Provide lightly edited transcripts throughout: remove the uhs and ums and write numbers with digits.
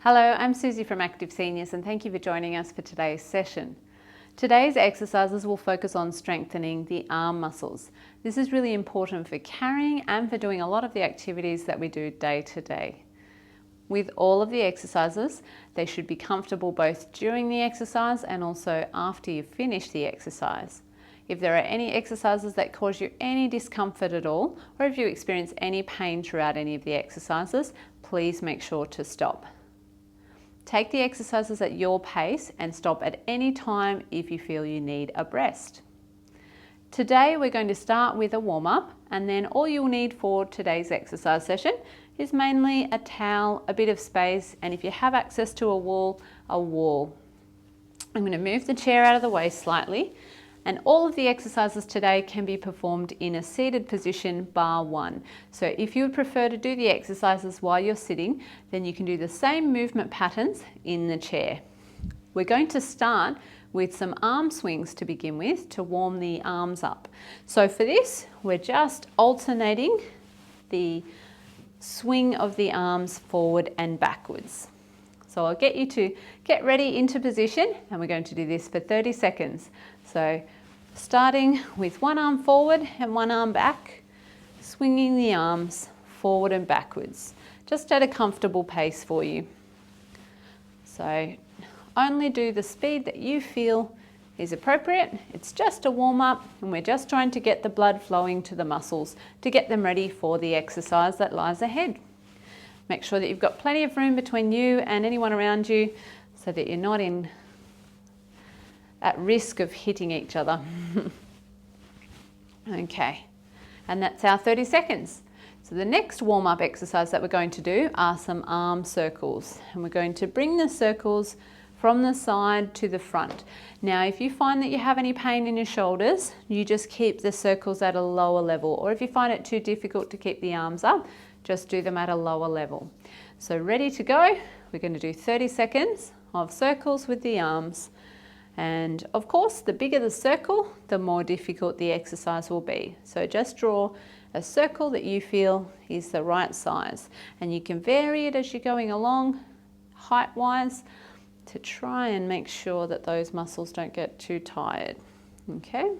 Hello, I'm Suzy from Active Seniors and thank you for joining us for today's session. Today's exercises will focus on strengthening the arm muscles. This is really important for carrying and for doing a lot of the activities that we do day to day. With all of the exercises, they should be comfortable both during the exercise and also after you've finished the exercise. If there are any exercises that cause you any discomfort at all, or if you experience any pain throughout any of the exercises, please make sure to stop. Take the exercises at your pace and stop at any time if you feel you need a rest. Today we're going to start with a warm-up, and then all you'll need for today's exercise session is mainly a towel, a bit of space, and if you have access to a wall, a wall. I'm going to move the chair out of the way slightly, and all of the exercises today can be performed in a seated position bar one. So if you would prefer to do the exercises while you're sitting, then you can do the same movement patterns in the chair. We're going to start with some arm swings to begin with to warm the arms up. So for this, we're just alternating the swing of the arms forward and backwards. So I'll get you to get ready into position, and we're going to do this for 30 seconds. So starting with one arm forward and one arm back, swinging the arms forward and backwards, just at a comfortable pace for you. So only do the speed that you feel is appropriate. It's just a warm up, and we're just trying to get the blood flowing to the muscles to get them ready for the exercise that lies ahead. Make sure that you've got plenty of room between you and anyone around you so that you're not at risk of hitting each other. Okay, and that's our 30 seconds. So the next warm-up exercise that we're going to do are some arm circles, and we're going to bring the circles from the side to the front. Now, if you find that you have any pain in your shoulders, you just keep the circles at a lower level, or if you find it too difficult to keep the arms up, just do them at a lower level. So ready to go, we're going to do 30 seconds of circles with the arms. And of course, the bigger the circle, the more difficult the exercise will be. So just draw a circle that you feel is the right size. And you can vary it as you're going along, height-wise, to try and make sure that those muscles don't get too tired. Okay?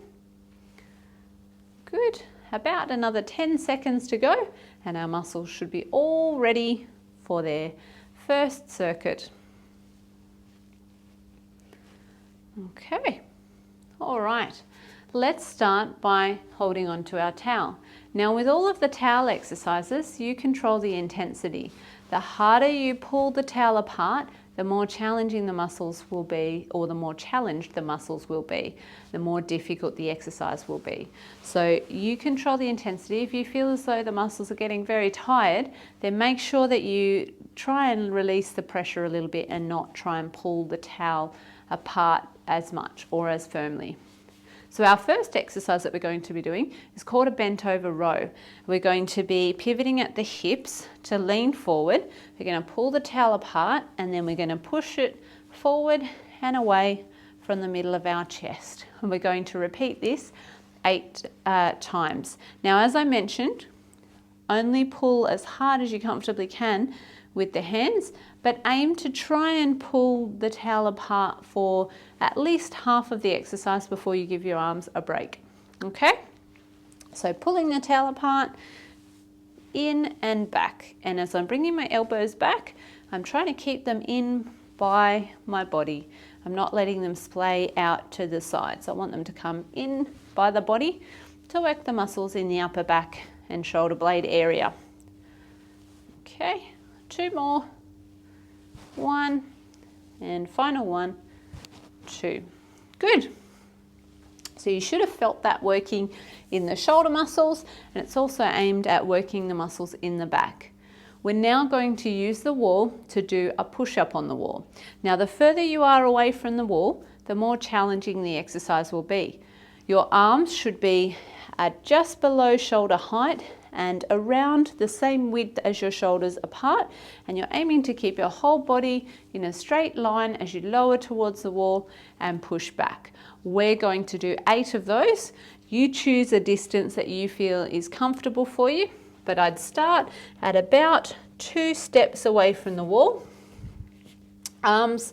Good. About another 10 seconds to go, and our muscles should be all ready for their first circuit. Okay, all right. Let's start by holding on to our towel. Now, with all of the towel exercises, you control the intensity. The harder you pull the towel apart, the more challenging the muscles will be, or the more challenged the muscles will be, the more difficult the exercise will be. So you control the intensity. If you feel as though the muscles are getting very tired, then make sure that you try and release the pressure a little bit and not try and pull the towel apart as much or as firmly. So our first exercise that we're going to be doing is called a bent over row. We're going to be pivoting at the hips to lean forward. We're going to pull the towel apart, and then we're going to push it forward and away from the middle of our chest. And we're going to repeat this 8 times. Now, as I mentioned, only pull as hard as you comfortably can with the hands, but aim to try and pull the towel apart for at least half of the exercise before you give your arms a break. Okay? So pulling the towel apart, in and back. And as I'm bringing my elbows back, I'm trying to keep them in by my body. I'm not letting them splay out to the sides. I want them to come in by the body to work the muscles in the upper back and shoulder blade area. Okay. 2 more, 1, and final 1, 2. Good. So you should have felt that working in the shoulder muscles, and it's also aimed at working the muscles in the back. We're now going to use the wall to do a push-up on the wall. Now, the further you are away from the wall, the more challenging the exercise will be. Your arms should be at just below shoulder height and around the same width as your shoulders apart, and you're aiming to keep your whole body in a straight line as you lower towards the wall and push back. We're going to do 8 of those. You choose a distance that you feel is comfortable for you, but I'd start at about 2 steps away from the wall Arms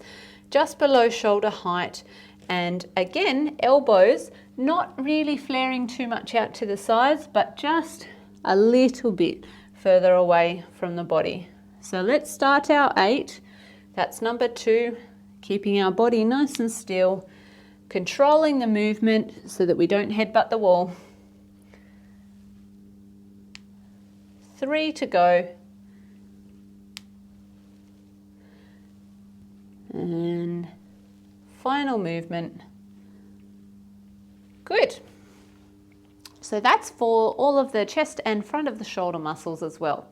just below shoulder height, and again, elbows not really flaring too much out to the sides, but just a little bit further away from the body. So let's start our 8. That's number 2, keeping our body nice and still, controlling the movement so that we don't headbutt the wall. 3 to go. And final movement. Good. So that's for all of the chest and front of the shoulder muscles as well.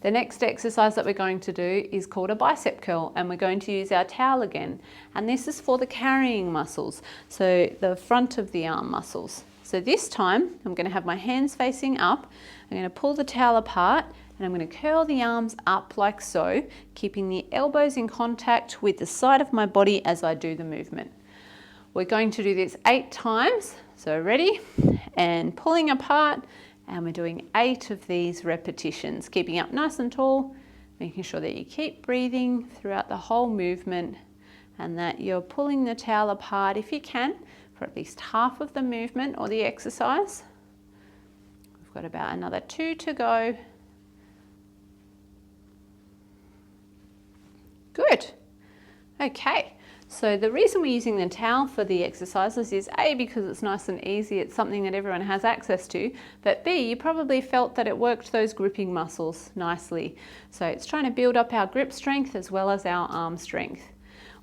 The next exercise that we're going to do is called a bicep curl, and we're going to use our towel again. And this is for the carrying muscles, so the front of the arm muscles. So this time I'm going to have my hands facing up. I'm going to pull the towel apart, and I'm going to curl the arms up like so, keeping the elbows in contact with the side of my body as I do the movement. We're going to do this 8 times. So ready? And pulling apart, and we're doing 8 of these repetitions, keeping up nice and tall, making sure that you keep breathing throughout the whole movement, and that you're pulling the towel apart if you can for at least half of the movement or the exercise. We've got about another 2 to go. Good. Okay, so the reason we're using the towel for the exercises is A, because it's nice and easy, it's something that everyone has access to, but B, you probably felt that it worked those gripping muscles nicely. So it's trying to build up our grip strength as well as our arm strength.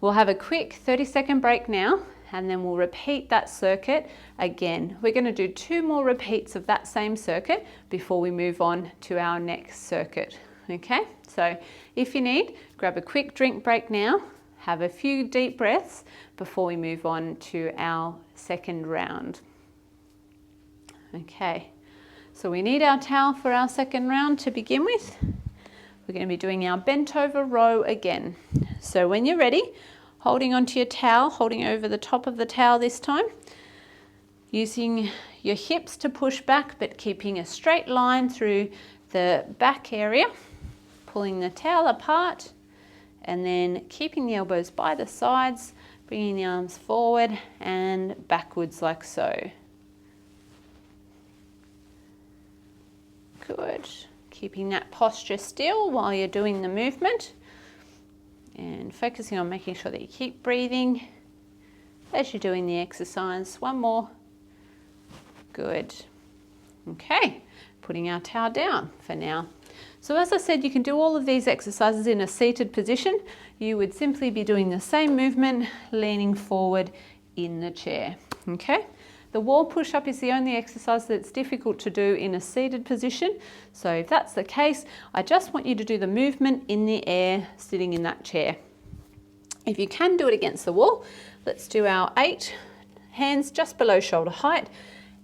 We'll have a quick 30-second break now, and then we'll repeat that circuit again. We're going to do 2 more repeats of that same circuit before we move on to our next circuit. Okay, so if you need, grab a quick drink break now, have a few deep breaths before we move on to our second round. Okay, so we need our towel for our second round to begin with. We're going to be doing our bent over row again. So when you're ready, holding onto your towel, holding over the top of the towel this time, using your hips to push back but keeping a straight line through the back area, pulling the towel apart, and then keeping the elbows by the sides, bringing the arms forward and backwards like so. Good. Keeping that posture still while you're doing the movement, and focusing on making sure that you keep breathing as you're doing the exercise. 1 more. Good. Okay, putting our towel down for now. So as I said, you can do all of these exercises in a seated position. You would simply be doing the same movement, leaning forward in the chair. Okay? The wall push-up is the only exercise that's difficult to do in a seated position. So if that's the case, I just want you to do the movement in the air sitting in that chair. If you can do it against the wall, let's do our 8, hands just below shoulder height,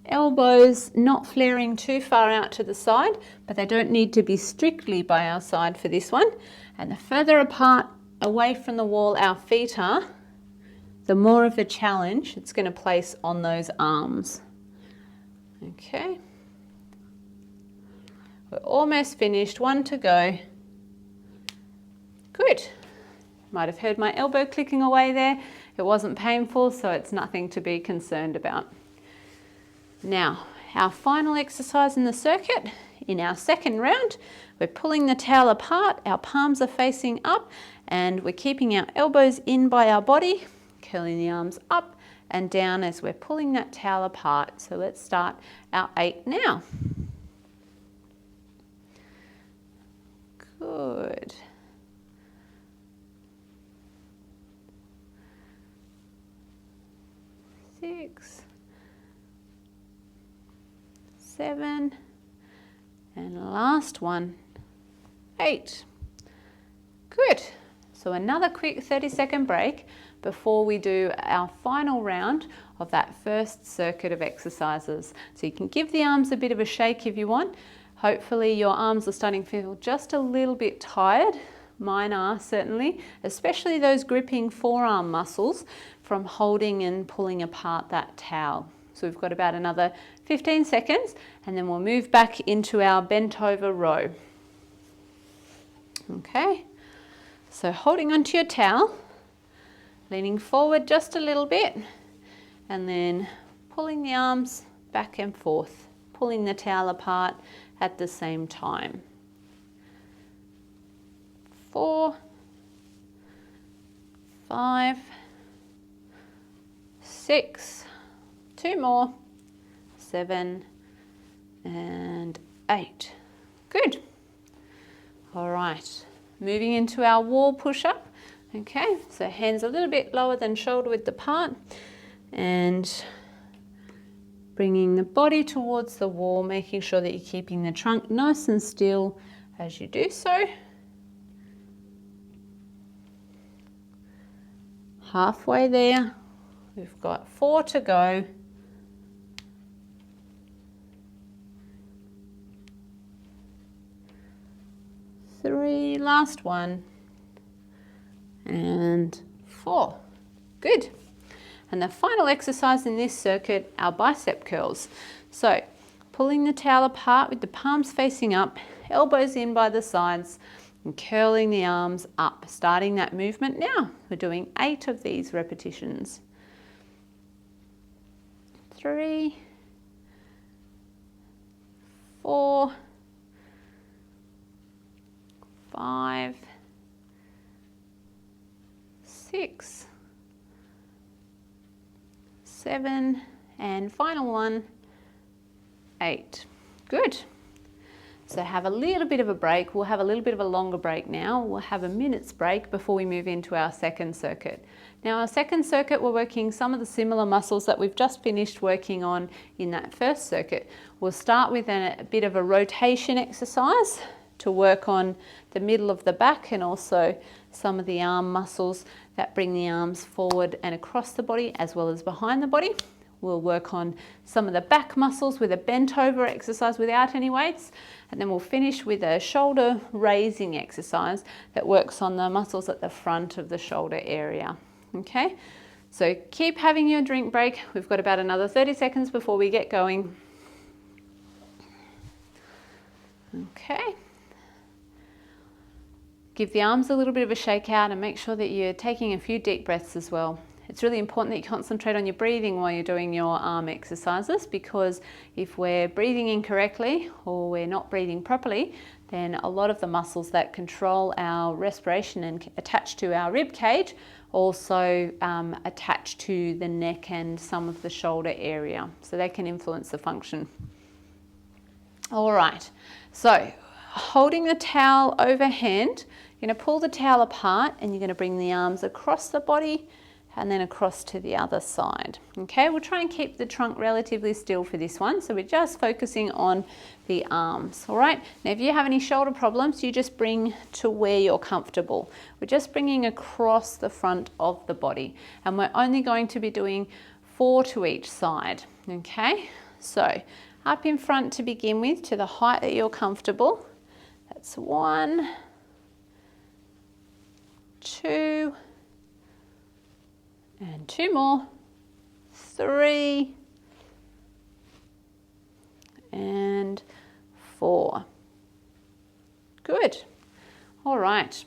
elbows not flaring too far out to the side, but they don't need to be strictly by our side for this one. And the further apart away from the wall our feet are, the more of a challenge it's going to place on those arms. Okay. We're almost finished, 1 to go. Good. Might have heard my elbow clicking away there. It wasn't painful, so it's nothing to be concerned about. Now, our final exercise in the circuit, in our second round, we're pulling the towel apart, our palms are facing up, and we're keeping our elbows in by our body, curling the arms up and down as we're pulling that towel apart. So let's start our 8 now. Good. Six. 7, and last one, 8. Good. So another quick 30-second break before we do our final round of that first circuit of exercises. So you can give the arms a bit of a shake if you want. Hopefully your arms are starting to feel just a little bit tired. Mine are certainly, especially those gripping forearm muscles from holding and pulling apart that towel. So we've got about another 15 seconds, and then we'll move back into our bent over row. Okay, so holding onto your towel, leaning forward just a little bit and then pulling the arms back and forth, pulling the towel apart at the same time. 4, 5, 6, 2 more, 7 and 8. Good. All right, moving into our wall push-up. Okay, so hands a little bit lower than shoulder width apart and bringing the body towards the wall, making sure that you're keeping the trunk nice and still as you do so. Halfway there, we've got 4 to go. 3, last one, and 4. Good. And the final exercise in this circuit, our bicep curls. So pulling the towel apart with the palms facing up, elbows in by the sides, and curling the arms up, starting that movement now. We're doing 8 of these repetitions. 3, 4, 5, 6, 7, and final one, 8. Good. So have a little bit of a break. We'll have a little bit of a longer break now. We'll have a minute's break before we move into our second circuit. Now our second circuit, we're working some of the similar muscles that we've just finished working on in that first circuit. We'll start with a bit of a rotation exercise to work on the middle of the back and also some of the arm muscles that bring the arms forward and across the body as well as behind the body. We'll work on some of the back muscles with a bent over exercise without any weights, and then we'll finish with a shoulder raising exercise that works on the muscles at the front of the shoulder area. Okay, so keep having your drink break. We've got about another 30 seconds before we get going. Okay. Give the arms a little bit of a shake out and make sure that you're taking a few deep breaths as well. It's really important that you concentrate on your breathing while you're doing your arm exercises, because if we're breathing incorrectly or we're not breathing properly, then a lot of the muscles that control our respiration and attach to our rib cage also attach to the neck and some of the shoulder area, so they can influence the function. All right, so holding the towel overhand, you're going to pull the towel apart and you're going to bring the arms across the body and then across to the other side. Okay, we'll try and keep the trunk relatively still for this one, so we're just focusing on the arms. All right, now if you have any shoulder problems, you just bring to where you're comfortable. We're just bringing across the front of the body, and we're only going to be doing 4 to each side. Okay, so up in front to begin with, to the height that you're comfortable. That's 1, 2, and 2 more, 3, and 4. Good. All right.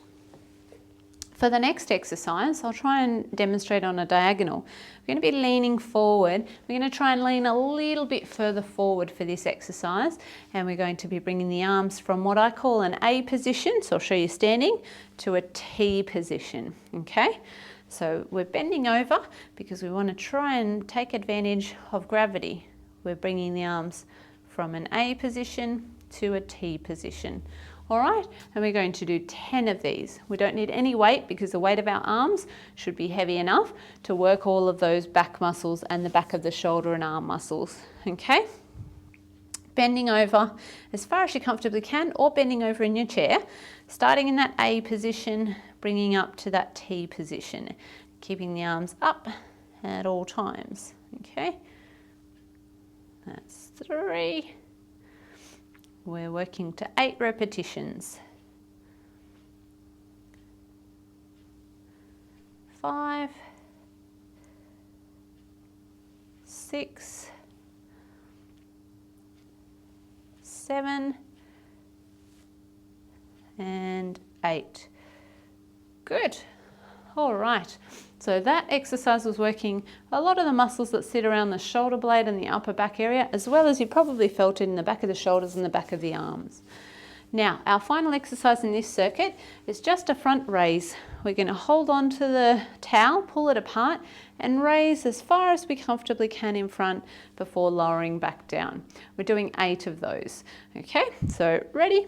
For the next exercise, I'll try and demonstrate on a diagonal. We're going to be leaning forward. We're going to try and lean a little bit further forward for this exercise, and we're going to be bringing the arms from what I call an A position, so I'll show you standing, to a T position. Okay, so we're bending over because we want to try and take advantage of gravity. We're bringing the arms from an A position to a T position. All right, and we're going to do 10 of these. We don't need any weight because the weight of our arms should be heavy enough to work all of those back muscles and the back of the shoulder and arm muscles. Okay, bending over as far as you comfortably can, or bending over in your chair, starting in that A position, bringing up to that T position, keeping the arms up at all times. Okay, that's 3. We're working to 8 repetitions. 5, 6, 7, and 8. Good. All right, so that exercise was working a lot of the muscles that sit around the shoulder blade and the upper back area, as well as you probably felt it in the back of the shoulders and the back of the arms. Now, our final exercise in this circuit is just a front raise. We're going to hold on to the towel, pull it apart, and raise as far as we comfortably can in front before lowering back down. We're doing 8 of those. Okay, so ready?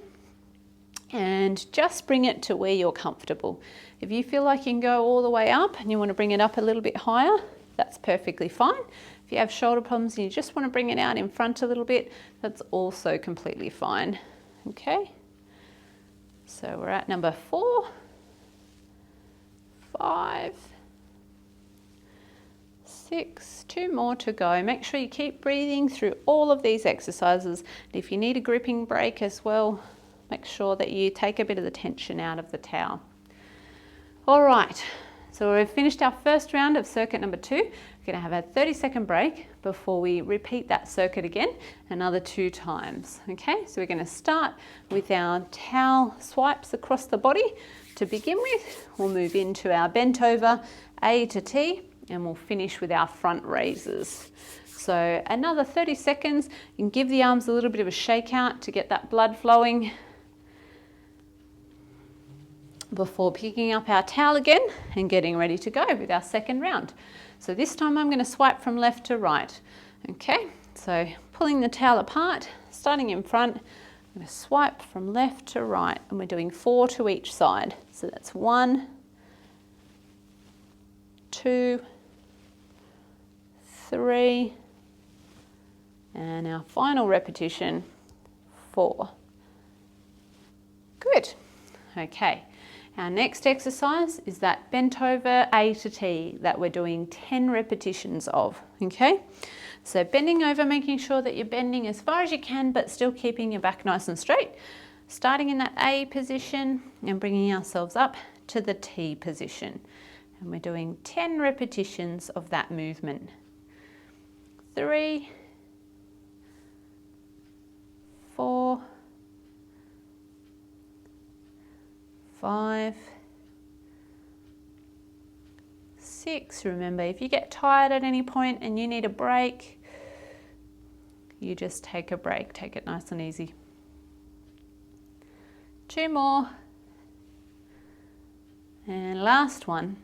And just bring it to where you're comfortable. If you feel like you can go all the way up and you want to bring it up a little bit higher, that's perfectly fine. If you have shoulder problems and you just want to bring it out in front a little bit, that's also completely fine. Okay, so we're at number 4, 5, 6, 2 more to go. Make sure you keep breathing through all of these exercises. If you need a gripping break as well, make sure that you take a bit of the tension out of the towel. All right, so we've finished our first round of circuit number 2. We're going to have a 30-second break before we repeat that circuit again another 2 times. Okay, so we're going to start with our towel swipes across the body. To begin with, we'll move into our bent over A to T, and we'll finish with our front raises. So another 30 seconds. You can give the arms a little bit of a shake out to get that blood flowing before picking up our towel again and getting ready to go with our second round. So this time I'm going to swipe from left to right. Okay, so pulling the towel apart, starting in front, I'm going to swipe from left to right, and we're doing 4 to each side. So that's 1, 2, 3, and our final repetition, 4. Good. Okay. Our next exercise is that bent over A to T that we're doing 10 repetitions of, okay? So bending over, making sure that you're bending as far as you can, but still keeping your back nice and straight. Starting in that A position and bringing ourselves up to the T position. And we're doing 10 repetitions of that movement. 3, 4, 5, 6. Remember, if you get tired at any point and you need a break, you just take a break. Take it nice and easy. 2 more. And last one.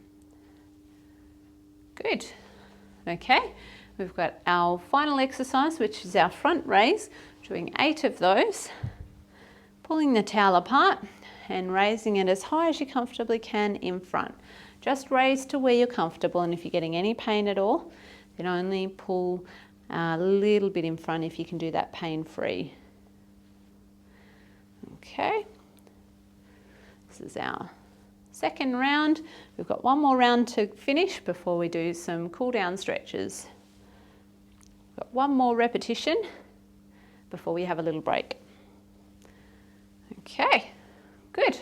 Good. Okay, we've got our final exercise, which is our front raise, doing 8 of those. Pulling the towel apart and raising it as high as you comfortably can in front. Just raise to where you're comfortable, and if you're getting any pain at all, then only pull a little bit in front if you can do that pain-free. Okay, this is our second round. We've got 1 more round to finish before we do some cool down stretches. We've got 1 more repetition before we have a little break. Okay. Good.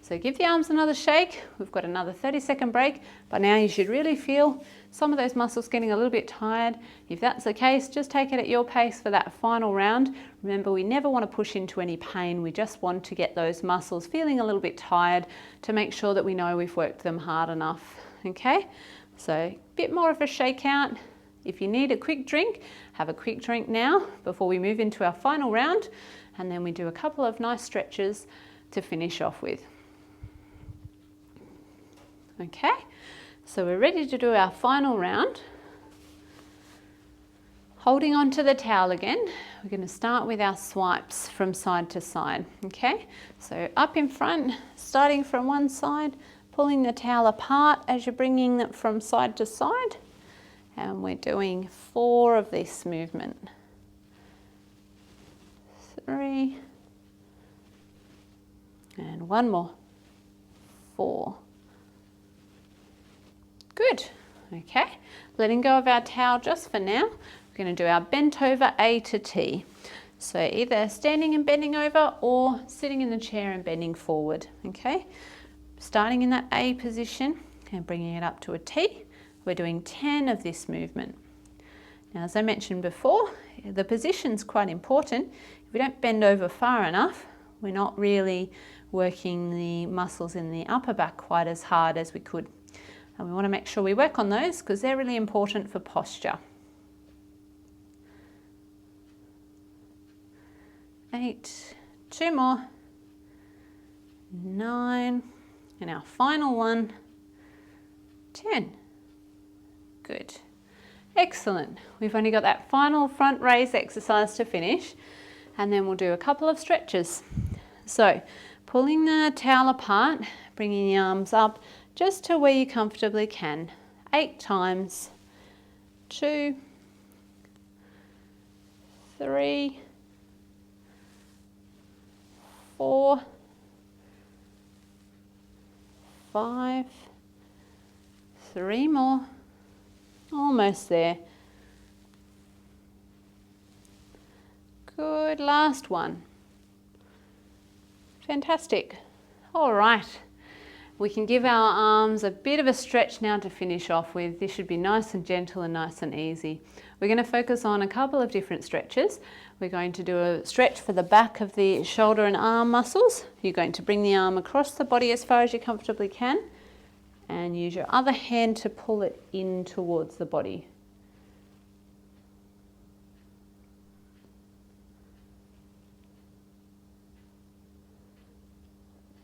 So give the arms another shake. We've got another 30-second break, but now you should really feel some of those muscles getting a little bit tired. If that's the case, just take it at your pace for that final round. Remember, we never want to push into any pain. We just want to get those muscles feeling a little bit tired to make sure that we know we've worked them hard enough. Okay, so a bit more of a shake out. If you need a quick drink, have a quick drink now before we move into our final round, and then we do a couple of nice stretches to finish off with. Okay, so we're ready to do our final round. Holding on to the towel again, we're going to start with our swipes from side to side. Okay, so up in front, starting from one side, pulling the towel apart as you're bringing it from side to side, and we're doing 4 of this movement. 3, and 1 more. 4. Good. Okay, letting go of our towel just for now. We're going to do our bent over A to T. So either standing and bending over or sitting in the chair and bending forward. Okay, starting in that A position and bringing it up to a T. We're doing 10 of this movement. Now, as I mentioned before, the position's quite important. If we don't bend over far enough, we're not really working the muscles in the upper back quite as hard as we could. And we want to make sure we work on those because they're really important for posture. 8, 2 more, 9, and our final one, 10. Good. Excellent. We've only got that final front raise exercise to finish, and then we'll do a couple of stretches. So, pulling the towel apart, bringing the arms up just to where you comfortably can. 8 times. 2, 3, 4, 5, 3 more, almost there. Good, last one. Fantastic. All right, we can give our arms a bit of a stretch now to finish off with. This should be nice and gentle and nice and easy. We're going to focus on a couple of different stretches. We're going to do a stretch for the back of the shoulder and arm muscles. You're going to bring the arm across the body as far as you comfortably can and use your other hand to pull it in towards the body.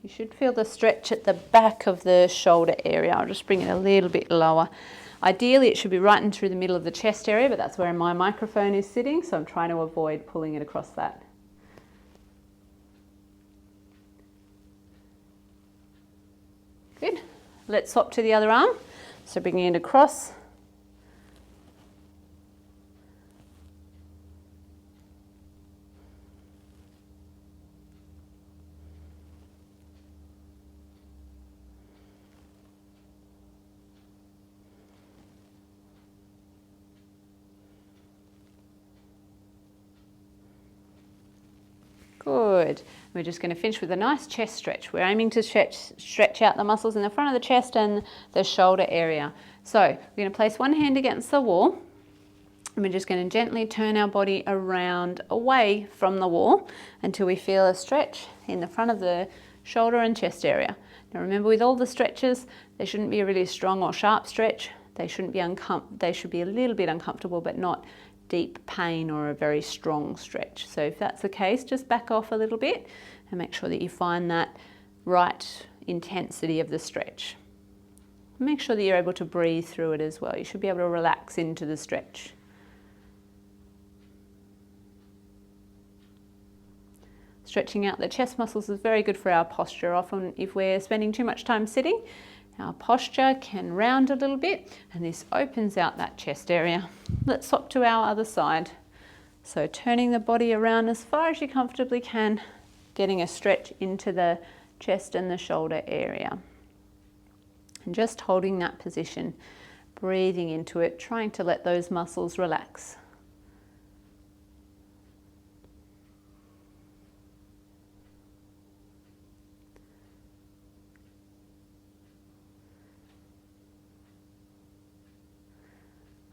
You should feel the stretch at the back of the shoulder area. I'll just bring it a little bit lower. Ideally, it should be right in through the middle of the chest area, but that's where my microphone is sitting, so I'm trying to avoid pulling it across that. Good. Let's swap to the other arm. So bringing it across. Good. We're just going to finish with a nice chest stretch. We're aiming to stretch out the muscles in the front of the chest and the shoulder area. So we're going to place one hand against the wall and we're just going to gently turn our body around away from the wall until we feel a stretch in the front of the shoulder and chest area. Now remember, with all the stretches, they shouldn't be a really strong or sharp stretch. They should be a little bit uncomfortable, but not deep pain or a very strong stretch. So if that's the case, just back off a little bit and make sure that you find that right intensity of the stretch. Make sure that you're able to breathe through it as well. You should be able to relax into the stretch. Stretching out the chest muscles is very good for our posture. Often if we're spending too much time sitting, our posture can round a little bit and this opens out that chest area. Let's swap to our other side. So turning the body around as far as you comfortably can, getting a stretch into the chest and the shoulder area. And just holding that position, breathing into it, trying to let those muscles relax.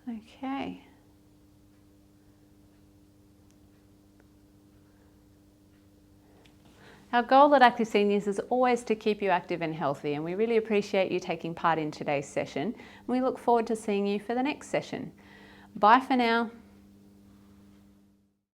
Okay. Our goal at Active Seniors is always to keep you active and healthy, and we really appreciate you taking part in today's session. We look forward to seeing you for the next session. Bye for now.